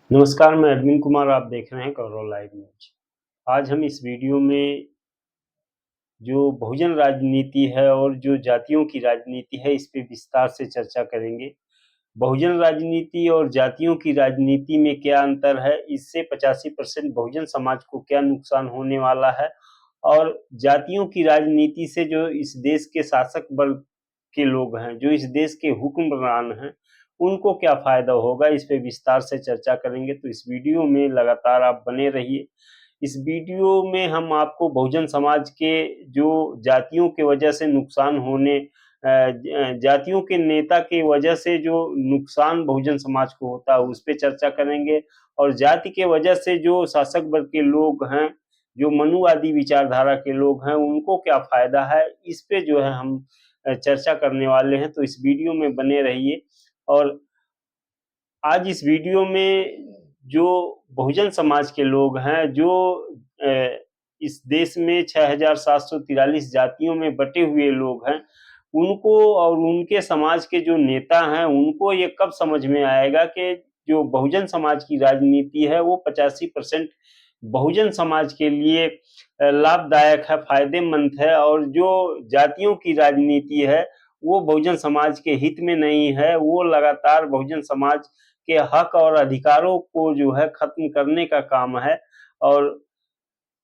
नमस्कार, मैं अरविंद कुमार, आप देख रहे हैं गौरव लाइव न्यूज। आज हम इस वीडियो में जो बहुजन राजनीति है और जो जातियों की राजनीति है, इस पे विस्तार से चर्चा करेंगे। बहुजन राजनीति और जातियों की राजनीति में क्या अंतर है, इससे 85% बहुजन समाज को क्या नुकसान होने वाला है और जातियों की राजनीति से जो इस देश के शासक वर्ग के लोग हैं, जो इस देश के हुक्मरान हैं, उनको क्या फायदा होगा, इस पे विस्तार से चर्चा करेंगे। तो इस वीडियो में लगातार आप बने रहिए। इस वीडियो में हम आपको बहुजन समाज के जो जातियों के वजह से नुकसान होने जातियों के नेता की वजह से जो नुकसान बहुजन समाज को होता है, उस पे चर्चा करेंगे। और जाति के वजह से जो शासक वर्ग के लोग हैं, जो मनुवादी विचारधारा के लोग हैं, उनको क्या फायदा है, इस पे जो है हम चर्चा करने वाले हैं। तो इस वीडियो में बने रहिए। और आज इस वीडियो में जो बहुजन समाज के लोग हैं, जो इस देश में 6,743 जातियों में बटे हुए लोग हैं, उनको और उनके समाज के जो नेता हैं, उनको ये कब समझ में आएगा कि जो बहुजन समाज की राजनीति है, वो 85% बहुजन समाज के लिए लाभदायक है, फायदेमंद है, और जो जातियों की राजनीति है, वो बहुजन समाज के हित में नहीं है। वो लगातार बहुजन समाज के हक और अधिकारों को जो है खत्म करने का काम है। और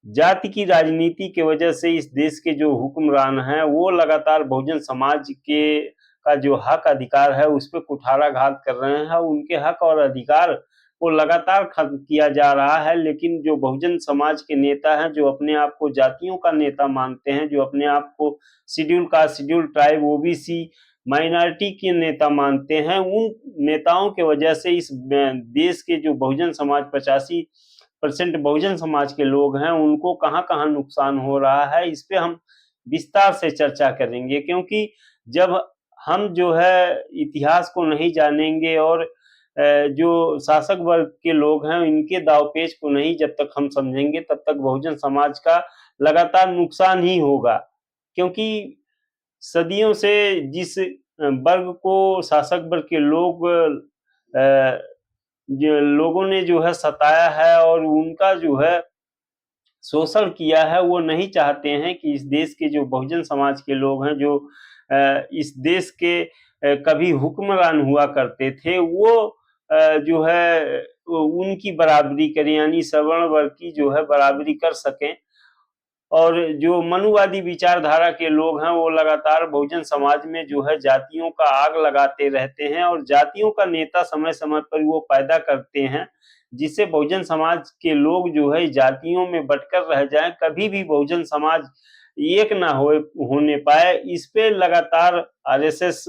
जाति की राजनीति की वजह से इस देश के जो हुक्मरान हैं, वो लगातार बहुजन समाज के का जो हक अधिकार है, उस पर कुठाराघात कर रहे हैं। उनके हक और अधिकार को लगातार खत्म किया जा रहा है। लेकिन जो बहुजन समाज के नेता हैं, जो अपने आप को जातियों का नेता मानते हैं, जो अपने आप को schedule caste, schedule tribe, OBC, minority के नेता मानते हैं, उन नेताओं के वजह से इस देश के जो बहुजन समाज 85% बहुजन समाज के लोग हैं, उनको कहां कहां नुकसान हो रहा है, इस पे हम विस्तार से चर्चा करेंगे। क्योंकि जब हम जो है इतिहास को नहीं जानेंगे और जो शासक वर्ग के लोग हैं, इनके दावपेच को नहीं जब तक हम समझेंगे, तब तक बहुजन समाज का लगातार नुकसान ही होगा। क्योंकि सदियों से जिस वर्ग को शासक वर्ग के लोग जो लोगों ने जो है सताया है और उनका जो है शोषण किया है, वो नहीं चाहते हैं कि इस देश के जो बहुजन समाज के लोग हैं, जो इस देश के कभी हुक्मरान हुआ करते थे, वो जो है उनकी बराबरी करें, यानी सवर्ण वर्ग की जो है बराबरी कर सकें। और जो मनुवादी विचारधारा के लोग हैं, वो लगातार बहुजन समाज में जो है जातियों का आग लगाते रहते हैं, और जातियों का नेता समय समय पर वो पैदा करते हैं, जिससे बहुजन समाज के लोग जो है जातियों में बटकर रह जाएं, कभी भी बहुजन समाज एक ना होने पाए। इस पे लगातार आरएसएस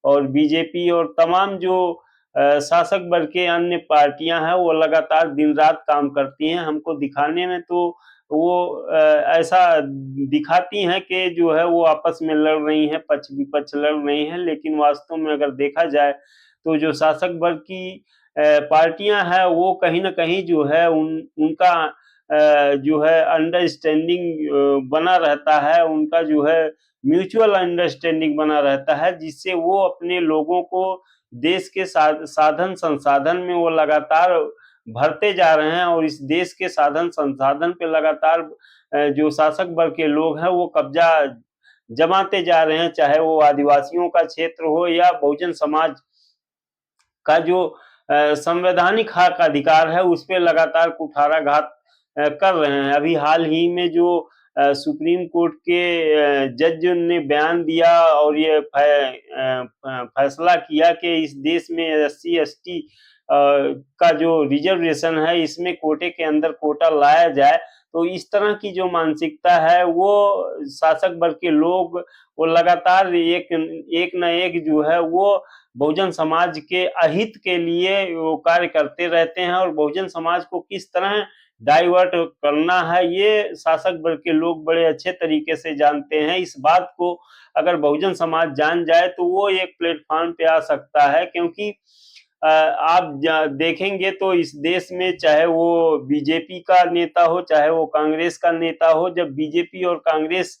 और बीजेपी और तमाम जो शासक वर्ग के अन्य पार्टियां हैं, वो लगातार दिन रात काम करती हैं। हमको दिखाने में तो वो ऐसा दिखाती हैं कि जो है वो आपस में लड़ रही हैं, पक्ष विपक्ष लड़ रही हैं, लेकिन वास्तव में अगर देखा जाए तो जो शासक वर्ग की पार्टियां हैं, वो कहीं ना कहीं जो है उनका जो है अंडरस्टैंडिंग बना रहता है, उनका जो है म्यूचुअल अंडरस्टैंडिंग बना रहता है, जिससे वो अपने लोगों को देश के साधन संसाधन में वो लगातार भरते जा रहे हैं, और इस देश के साधन संसाधन पे लगातार जो शासक वर्ग के लोग हैं, वो कब्जा जमाते जा रहे हैं। चाहे वो आदिवासियों का क्षेत्र हो या बहुजन समाज का जो संवैधानिक हक अधिकार है, उस पे लगातार कुठाराघात कर रहे हैं। अभी हाल ही में जो सुप्रीम कोर्ट के जज ने बयान दिया और ये फैसला किया कि इस देश में एससी एसटी का जो रिजर्वेशन है, इसमें कोटे के अंदर कोटा लाया जाए। तो इस तरह की जो मानसिकता है, वो शासक वर्ग के लोग वो लगातार एक न एक जो है वो बहुजन समाज के अहित के लिए वो कार्य करते रहते हैं। और बहुजन समाज को किस तरह डाइवर्ट करना है, ये शासक वर्ग के लोग बड़े अच्छे तरीके से जानते हैं। इस बात को अगर बहुजन समाज जान जाए तो वो एक प्लेटफॉर्म पे आ सकता है। क्योंकि आप देखेंगे तो इस देश में चाहे वो बीजेपी का नेता हो, चाहे वो कांग्रेस का नेता हो, जब बीजेपी और कांग्रेस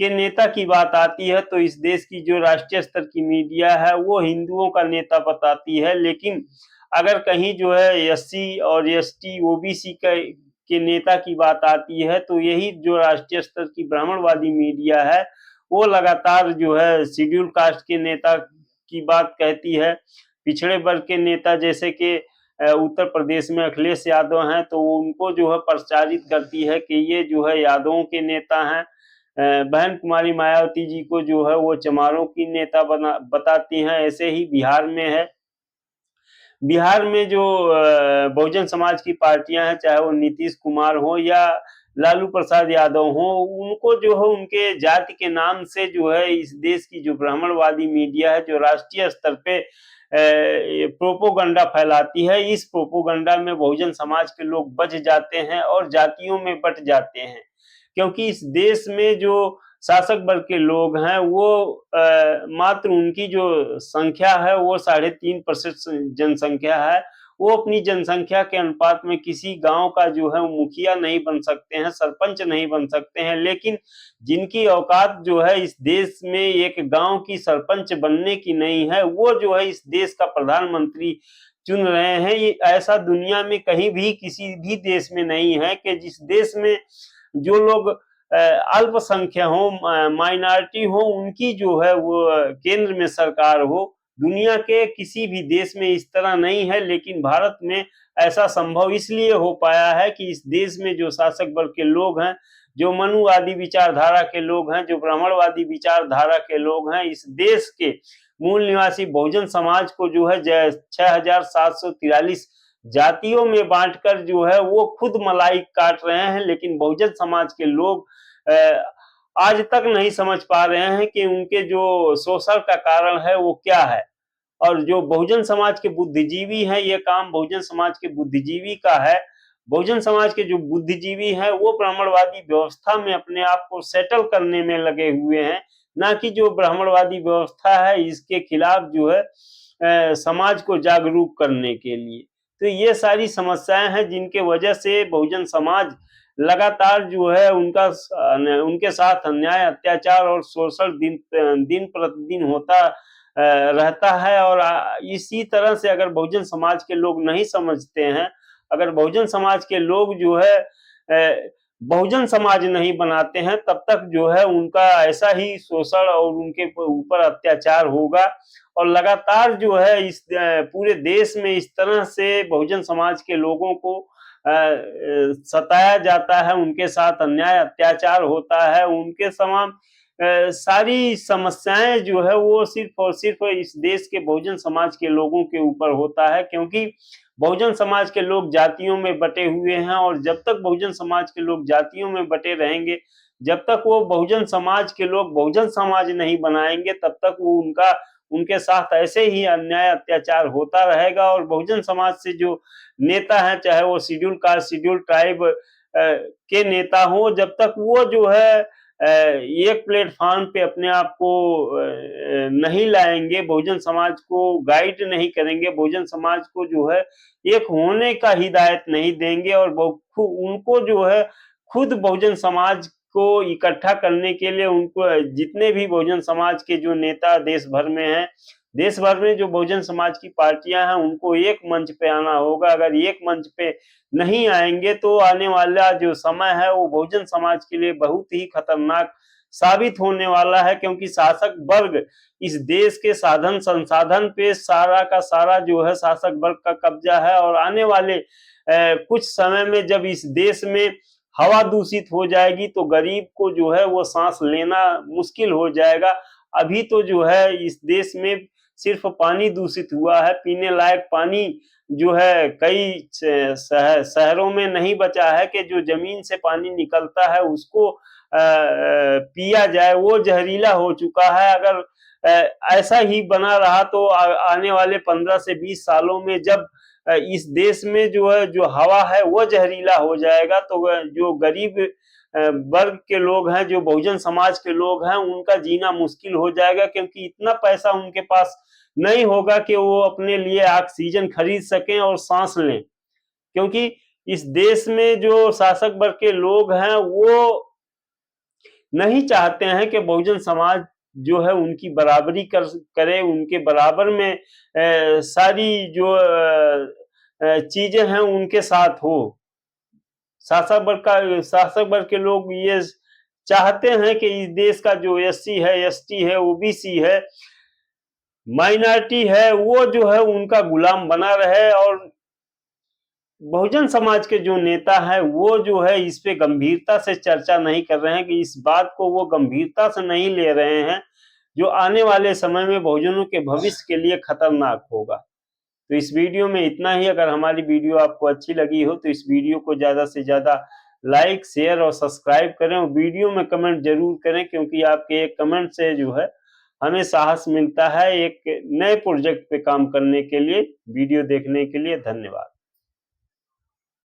के नेता की बात आती है, तो इस देश की जो राष्ट्रीय स्तर की मीडिया है, वो हिंदुओं का नेता बताती है। लेकिन अगर कहीं जो है एससी और एसटी ओबीसी के नेता की बात आती है तो यही जो राष्ट्रीय स्तर की ब्राह्मणवादी मीडिया है वो लगातार जो है शेड्यूल कास्ट के नेता की बात कहती है। पिछड़े वर्ग के नेता जैसे कि उत्तर प्रदेश में अखिलेश यादव हैं तो उनको जो है प्रचारित करती है कि ये जो है यादवों के नेता हैं। बहन कुमारी मायावती जी को जो है वो चमारों की नेता बताती हैं। ऐसे ही बिहार में है, बिहार में जो बहुजन समाज की पार्टियां हैं, चाहे वो नीतीश कुमार हो या लालू प्रसाद यादव हो, उनको जो है उनके जाति के नाम से जो है इस देश की जो ब्राह्मणवादी मीडिया है जो राष्ट्रीय स्तर पे प्रोपोगंडा फैलाती है, इस प्रोपोगंडा में बहुजन समाज के लोग बच जाते हैं और जातियों में बट जाते हैं। क्योंकि इस देश में जो शासक वर्ग के लोग हैं वो मात्र उनकी जो संख्या है वो 3.5% जनसंख्या है। वो अपनी जनसंख्या के अनुपात में किसी गांव का जो है मुखिया नहीं बन सकते हैं, सरपंच नहीं बन सकते हैं, लेकिन जिनकी औकात जो है इस देश में एक गांव की सरपंच बनने की नहीं है, वो जो है इस देश का प्रधानमंत्री चुन रहे हैं। ये ऐसा दुनिया में कहीं भी किसी भी देश में नहीं है कि जिस देश में जो लोग अल्पसंख्यक हो, माइनॉरिटी हो, उनकी जो है वो केंद्र में सरकार हो। दुनिया के किसी भी देश में इस तरह नहीं है, लेकिन भारत में ऐसा संभव इसलिए हो पाया है कि इस देश में जो शासक वर्ग के लोग हैं, जो मनुवादी विचारधारा के लोग हैं, जो ब्राह्मणवादी विचारधारा के लोग हैं, इस देश के मूल निवासी बहुजन समाज को जो है 6743 जातियों में बांटकर जो है वो खुद मलाई काट रहे हैं। लेकिन बहुजन समाज के लोग आज तक नहीं समझ पा रहे हैं कि उनके जो शोषण का कारण है वो क्या है। और जो बहुजन समाज के बुद्धिजीवी हैं, ये काम बहुजन समाज के बुद्धिजीवी का है। बहुजन समाज के जो बुद्धिजीवी हैं वो ब्राह्मणवादी व्यवस्था में अपने आप को सेटल करने में लगे हुए हैं, ना कि जो ब्राह्मणवादी व्यवस्था है इसके खिलाफ जो है समाज को जागरूक करने के लिए। तो ये सारी समस्याएं हैं जिनके वजह से बहुजन समाज लगातार जो है उनके साथ अन्याय, अत्याचार और शोषण दिन प्रतिदिन होता रहता है। और इसी तरह से अगर बहुजन समाज के लोग नहीं समझते हैं, अगर बहुजन समाज के लोग जो है बहुजन समाज नहीं बनाते हैं, तब तक जो है उनका ऐसा ही शोषण और उनके ऊपर अत्याचार होगा। और लगातार जो है इस पूरे देश में इस तरह से बहुजन समाज के लोगों को सताया जाता है, उनके साथ अन्याय अत्याचार होता है, उनके समान सारी समस्याएं जो है वो सिर्फ और सिर्फ इस देश के बहुजन समाज के लोगों के ऊपर होता है। क्योंकि बहुजन समाज के लोग जातियों में बटे हुए हैं और जब तक बहुजन समाज के लोग जातियों में बटे रहेंगे, जब तक वो बहुजन समाज के लोग बहुजन समाज नहीं बनाएंगे, तब तक वो उनके साथ ऐसे ही अन्याय अत्याचार होता रहेगा। और बहुजन समाज से जो नेता है, चाहे वो शेड्यूल कास्ट, शेड्यूल ट्राइब के नेता हो, जब तक वो जो है एक प्लेटफॉर्म पे अपने आप को नहीं लाएंगे, बहुजन समाज को गाइड नहीं करेंगे, बहुजन समाज को जो है एक होने का हिदायत नहीं देंगे और उनको जो है खुद बहुजन समाज को इकट्ठा करने के लिए उनको जितने भी बहुजन समाज के जो नेता देश भर में हैं, देश भर में जो बहुजन समाज की पार्टियां हैं, उनको एक मंच पे आना होगा। अगर एक मंच पे नहीं आएंगे तो आने वाला जो समय है वो बहुजन समाज के लिए बहुत ही खतरनाक साबित होने वाला है। क्योंकि शासक वर्ग इस देश के साधन संसाधन पे सारा का सारा जो है शासक वर्ग का कब्जा है। और आने वाले कुछ समय में जब इस देश में हवा दूषित हो जाएगी तो गरीब को जो है वो सांस लेना मुश्किल हो जाएगा। अभी तो जो है इस देश में सिर्फ पानी दूषित हुआ है, पीने लायक पानी जो है कई शहरों में नहीं बचा है कि जो जमीन से पानी निकलता है उसको पिया जाए, वो जहरीला हो चुका है। अगर ऐसा ही बना रहा तो आने वाले 15 से 20 सालों में जब इस देश में जो है जो हवा है वो जहरीला हो जाएगा तो जो गरीब वर्ग के लोग हैं, जो बहुजन समाज के लोग हैं, उनका जीना मुश्किल हो जाएगा। क्योंकि इतना पैसा उनके पास नहीं होगा कि वो अपने लिए ऑक्सीजन खरीद सकें और सांस लें। क्योंकि इस देश में जो शासक वर्ग के लोग हैं वो नहीं चाहते हैं कि बहुजन समाज जो है उनकी बराबरी करे, उनके बराबर में सारी जो चीजें हैं उनके साथ हो। शासक वर्ग के लोग ये चाहते हैं कि इस देश का जो SC है, ST है, OBC है, माइनॉरिटी है, वो जो है उनका गुलाम बना रहे। और बहुजन समाज के जो नेता है वो जो है इस पे गंभीरता से चर्चा नहीं कर रहे हैं, कि इस बात को वो गंभीरता से नहीं ले रहे हैं, जो आने वाले समय में बहुजनों के भविष्य के लिए खतरनाक होगा। तो इस वीडियो में इतना ही। अगर हमारी वीडियो आपको अच्छी लगी हो तो इस वीडियो को ज्यादा से ज्यादा लाइक, शेयर और सब्सक्राइब करें, और वीडियो में कमेंट जरूर करें, क्योंकि आपके एक कमेंट से जो है हमें साहस मिलता है एक नए प्रोजेक्ट पे काम करने के लिए। वीडियो देखने के लिए धन्यवाद।